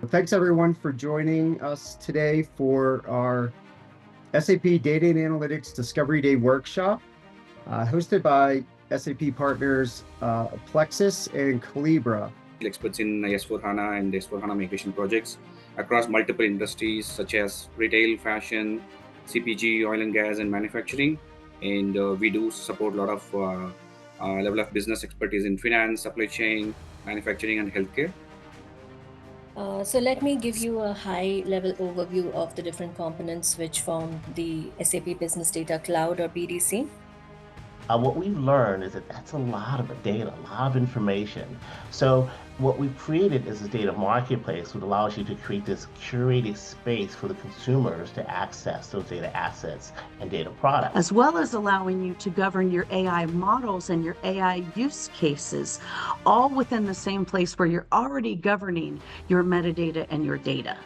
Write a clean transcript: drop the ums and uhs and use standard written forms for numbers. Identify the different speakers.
Speaker 1: Well, thanks everyone for joining us today for our SAP Data and Analytics Discovery Day workshop, hosted by SAP partners Applexus and Collibra.
Speaker 2: Experts in S4HANA and S4HANA migration projects across multiple industries such as retail, fashion, CPG, oil and gas, and manufacturing. And we do support a lot of level of business expertise in finance, supply chain, manufacturing, and healthcare.
Speaker 3: So let me give you a high-level overview of the different components which form the SAP Business Data Cloud or BDC.
Speaker 4: What we've learned is that that's a lot of data, a lot of information. So what we've created is a data marketplace that allows you to create this curated space for the consumers to access those data assets and data products.
Speaker 5: As well as allowing you to govern your AI models and your AI use cases, all within the same place where you're already governing your metadata and your data.